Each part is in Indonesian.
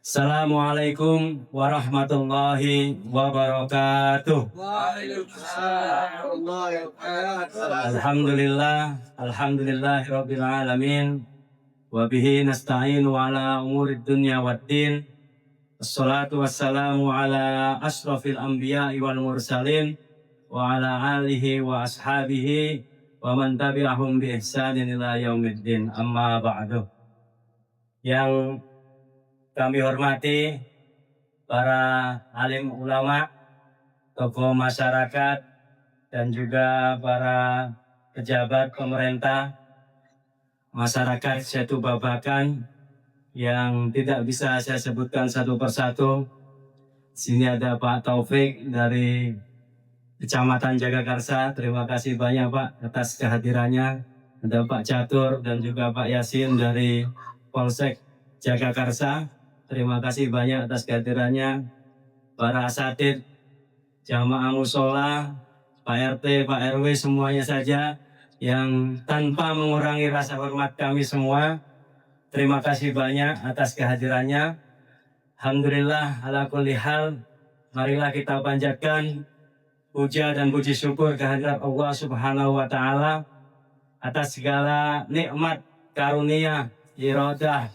Assalamualaikum warahmatullahi wabarakatuh. Waalaikumsalam warahmatullahi wabarakatuh. Alhamdulillah rabbil alamin. Wa bihi nasta'inu ala umurid dunya waddin. Assalatu wassalamu ala asrafil anbiya'i wal mursalin wa ala alihi wa ashabihi wa man tabi'ahum bi ihsanin ila yaumiddin. Amma ba'du. Yang kami hormati para alim ulama, tokoh masyarakat, dan juga para pejabat pemerintah masyarakat Setu Babakan yang tidak bisa saya sebutkan satu persatu. Sini ada Pak Taufik dari Kecamatan Jagakarsa. Terima kasih banyak Pak atas kehadirannya. Ada Pak Catur dan juga Pak Yasin dari Polsek Jagakarsa. Terima kasih banyak atas kehadirannya. Para asatid, jamaah musola, Pak RT, Pak RW, semuanya saja yang tanpa mengurangi rasa hormat kami semua. Terima kasih banyak atas kehadirannya. Alhamdulillah ala kulli hal. Marilah kita panjatkan puja dan puji syukur kehadirat Allah Subhanahu wa Ta'ala atas segala nikmat, karunia, iradah,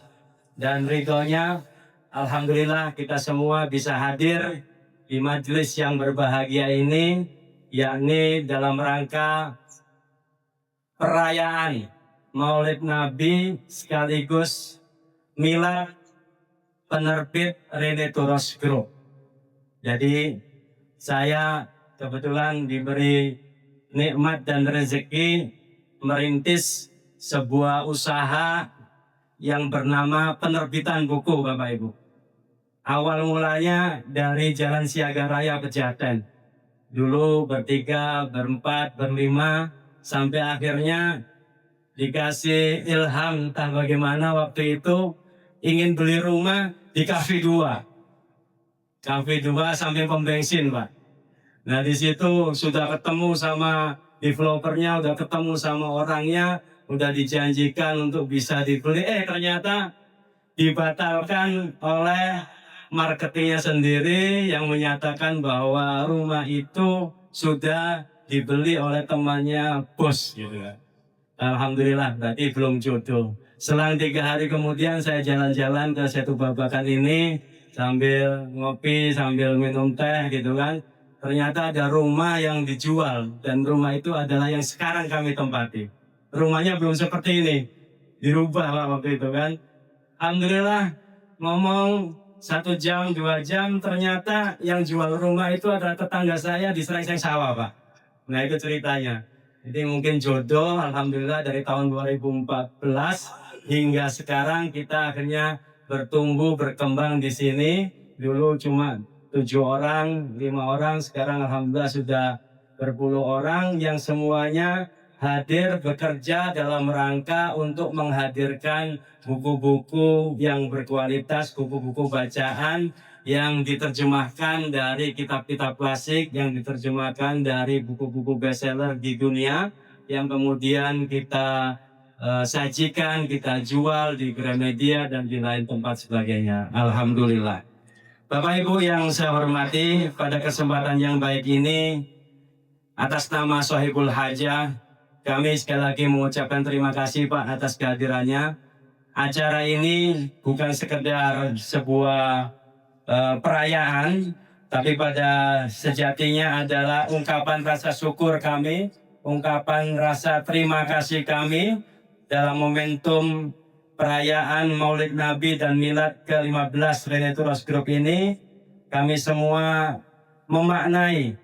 dan ridhonya. Alhamdulillah kita semua bisa hadir di majelis yang berbahagia ini, yakni dalam rangka perayaan Maulid Nabi sekaligus milad penerbit Rene Toros Group. Jadi saya kebetulan diberi nikmat dan rezeki merintis sebuah usaha yang bernama penerbitan buku, Bapak Ibu. Awal mulanya dari Jalan Siaga Raya Pejaten. Dulu bertiga, berempat, berlima, sampai akhirnya dikasih ilham entah bagaimana waktu itu ingin beli rumah di Cafe 2. Cafe 2 samping pom bensin, Pak. Nah di situ sudah ketemu sama developernya, udah ketemu sama orangnya, udah dijanjikan untuk bisa dibeli. Ternyata dibatalkan oleh marketingnya sendiri yang menyatakan bahwa rumah itu sudah dibeli oleh temannya bos gitu kan. Alhamdulillah berarti belum jodoh. Selang 3 hari kemudian saya jalan-jalan ke Setu Babakan ini sambil ngopi, sambil minum teh gitu kan. Ternyata ada rumah yang dijual dan rumah itu adalah yang sekarang kami tempati. Rumahnya belum seperti ini, dirubah Pak waktu itu kan. Alhamdulillah ngomong 1 jam, 2 jam, ternyata yang jual rumah itu adalah tetangga saya di Serengseng Sawah, Pak. Nah itu ceritanya. Jadi mungkin jodoh, alhamdulillah dari tahun 2014 hingga sekarang kita akhirnya bertumbuh, berkembang di sini. Dulu cuma 7 orang, 5 orang, sekarang alhamdulillah sudah berpuluh orang yang semuanya hadir bekerja dalam rangka untuk menghadirkan buku-buku yang berkualitas, buku-buku bacaan yang diterjemahkan dari kitab-kitab klasik, yang diterjemahkan dari buku-buku bestseller di dunia, yang kemudian kita sajikan, kita jual di Gramedia dan di lain tempat sebagainya. Alhamdulillah. Bapak Ibu yang saya hormati, pada kesempatan yang baik ini, atas nama Sohibul Hajah, kami sekali lagi mengucapkan terima kasih Pak atas kehadirannya. Acara ini bukan sekedar sebuah perayaan, tapi pada sejatinya adalah ungkapan rasa syukur kami, ungkapan rasa terima kasih kami dalam momentum perayaan Maulid Nabi dan Milad ke-15 Rene Toros Group ini. Kami semua memaknai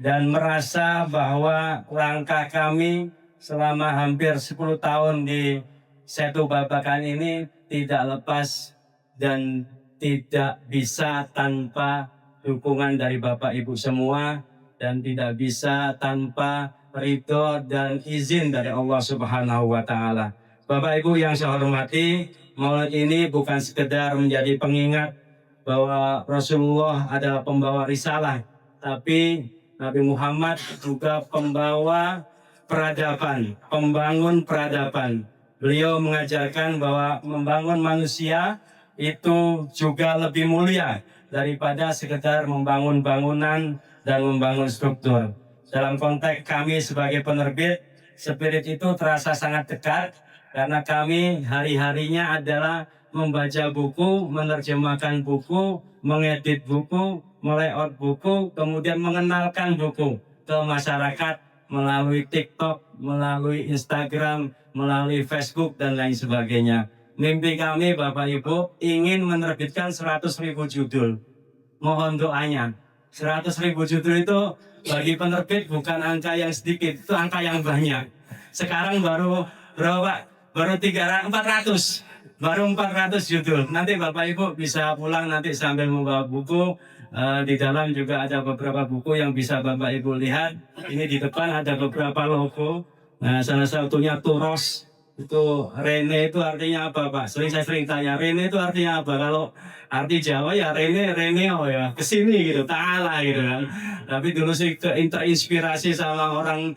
dan merasa bahwa langkah kami selama hampir 10 tahun di Setu Babakan ini tidak lepas dan tidak bisa tanpa dukungan dari Bapak Ibu semua, dan tidak bisa tanpa ridho dan izin dari Allah Subhanahu wa Ta'ala. Bapak Ibu yang saya hormati, Maulid ini bukan sekedar menjadi pengingat bahwa Rasulullah adalah pembawa risalah, tapi Nabi Muhammad juga pembawa peradaban, pembangun peradaban. Beliau mengajarkan bahwa membangun manusia itu juga lebih mulia daripada sekedar membangun bangunan dan membangun struktur. Dalam konteks kami sebagai penerbit, spirit itu terasa sangat dekat karena kami hari-harinya adalah membaca buku, menerjemahkan buku, mengedit buku, melayout buku, kemudian mengenalkan buku ke masyarakat melalui TikTok, melalui Instagram, melalui Facebook, dan lain sebagainya. Mimpi kami Bapak Ibu ingin menerbitkan 100.000 judul. Mohon doanya. 100.000 judul itu bagi penerbit bukan angka yang sedikit, itu angka yang banyak. Sekarang baru berapa? Baru 400. Baru 400 judul. Nanti Bapak Ibu bisa pulang nanti sambil membawa buku. Di dalam juga ada beberapa buku yang bisa Bapak Ibu lihat. Ini di depan ada beberapa logo. Nah, salah satunya Turos. Itu Rene itu artinya apa Pak? Saya sering tanya, Rene itu artinya apa? Kalau arti Jawa ya Reneo ya, kesini gitu, ta'ala gitu kan. Tapi dulu sih terinspirasi sama orang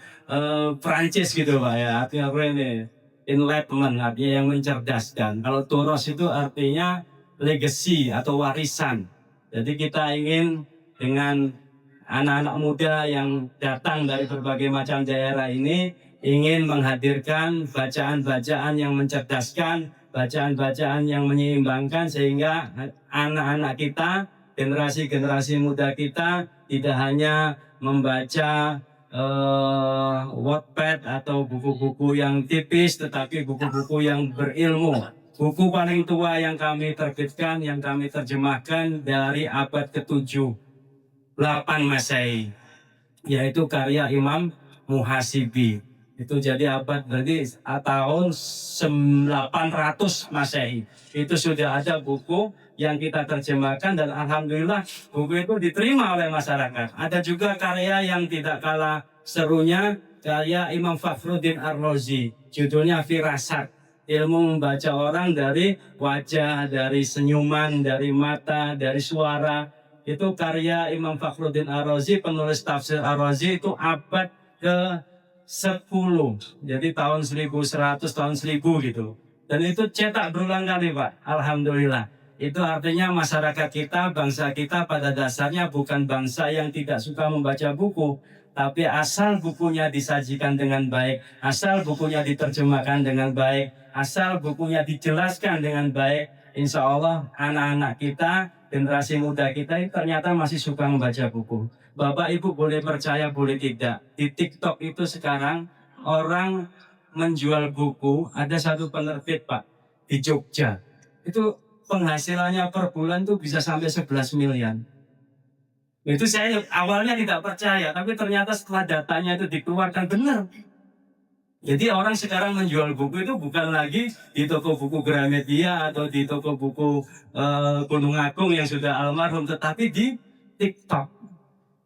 Prancis gitu Pak ya, artinya Rene. Enlightenment artinya yang mencerdaskan. Kalau Turos itu artinya legacy atau warisan. Jadi kita ingin dengan anak-anak muda yang datang dari berbagai macam daerah ini ingin menghadirkan bacaan-bacaan yang mencerdaskan, bacaan-bacaan yang menyeimbangkan sehingga anak-anak kita, generasi-generasi muda kita tidak hanya membaca Wattpad atau buku-buku yang tipis, tetapi buku-buku yang berilmu. Buku paling tua yang kami terbitkan, yang kami terjemahkan dari abad ke-7, 8 Masehi, yaitu karya Imam Muhasibi. Itu jadi abad berarti tahun 800 Masehi. Itu sudah ada buku yang kita terjemahkan dan alhamdulillah buku itu diterima oleh masyarakat. Ada juga karya yang tidak kalah serunya, karya Imam Fakhruddin Ar-Razi. Judulnya Firasat. Ilmu membaca orang dari wajah, dari senyuman, dari mata, dari suara. Itu karya Imam Fakhruddin Ar-Razi, penulis tafsir Ar-Razi itu abad ke-10. Jadi tahun 1100, tahun 1000 gitu. Dan itu cetak berulang kali Pak, alhamdulillah. Itu artinya masyarakat kita, bangsa kita pada dasarnya bukan bangsa yang tidak suka membaca buku. Tapi asal bukunya disajikan dengan baik, asal bukunya diterjemahkan dengan baik, asal bukunya dijelaskan dengan baik, insya Allah anak-anak kita, generasi muda kita ini ternyata masih suka membaca buku. Bapak Ibu boleh percaya boleh tidak, di TikTok itu sekarang orang menjual buku, ada satu penerbit Pak di Jogja. Itu penghasilannya per bulan tuh bisa sampai 11 miliar. Itu saya awalnya tidak percaya, tapi ternyata setelah datanya itu dikeluarkan benar. Jadi orang sekarang menjual buku itu bukan lagi di toko buku Gramedia atau di toko buku Gunung Agung yang sudah almarhum, tetapi di TikTok.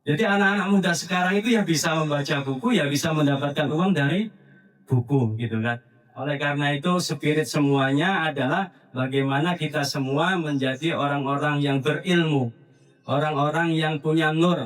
Jadi anak-anak muda sekarang itu ya bisa membaca buku, ya bisa mendapatkan uang dari buku gitu kan. Oleh karena itu spirit semuanya adalah bagaimana kita semua menjadi orang-orang yang berilmu, orang-orang yang punya nur.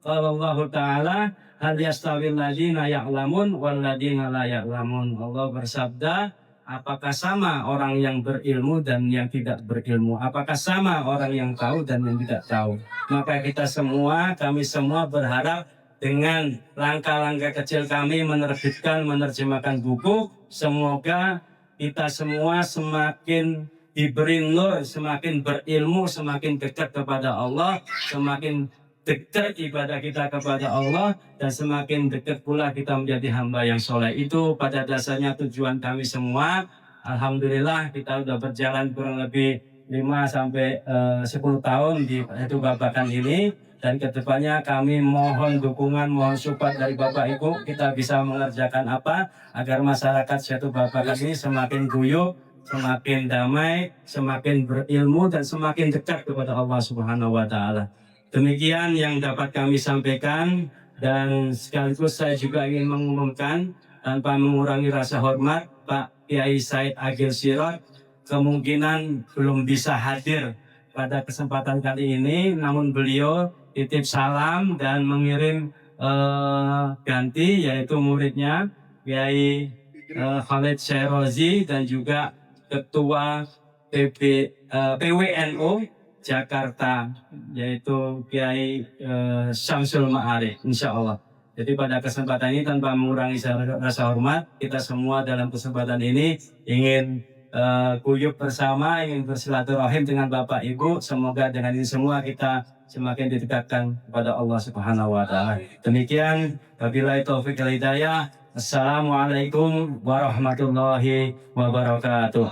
Kalau Allah Ta'ala, hal yastawil ladina ya'lamun wal ladina la ya'lamun. Allah bersabda, apakah sama orang yang berilmu dan yang tidak berilmu? Apakah sama orang yang tahu dan yang tidak tahu? Maka kita semua, kami semua berharap dengan langkah-langkah kecil kami menerbitkan, menerjemahkan buku, semoga kita semua semakin diberi nur, semakin berilmu, semakin dekat kepada Allah, semakin dekat ibadah kita kepada Allah, dan semakin dekat pula kita menjadi hamba yang soleh. Itu pada dasarnya tujuan kami semua. Alhamdulillah kita sudah berjalan kurang lebih 5-10 tahun di itu babakan ini, dan kedepannya kami mohon dukungan, mohon support dari Bapak Ibu, kita bisa mengerjakan apa agar masyarakat Setu Babakan ini semakin guyup, semakin damai, semakin berilmu, dan semakin dekat kepada Allah Subhanahu wa Ta'ala. Demikian yang dapat kami sampaikan, dan sekaligus saya juga ingin mengumumkan tanpa mengurangi rasa hormat, Pak Kiai Said Agil Sirot kemungkinan belum bisa hadir pada kesempatan kali ini, namun beliau titip salam dan mengirim ganti, yaitu muridnya Kiai Khalid Syairozi dan juga Ketua PWNU Jakarta, yaitu Kiai Syamsul Ma'arif, insya Allah. Jadi pada kesempatan ini tanpa mengurangi rasa hormat, kita semua dalam kesempatan ini ingin guyup bersama, ingin bersilaturahim dengan Bapak Ibu. Semoga dengan ini semua kita semakin didekatkan kepada Allah Subhanahu wa Ta'ala. Demikian, wabillahi taufiq wal hidayah. Assalamualaikum warahmatullahi wabarakatuh.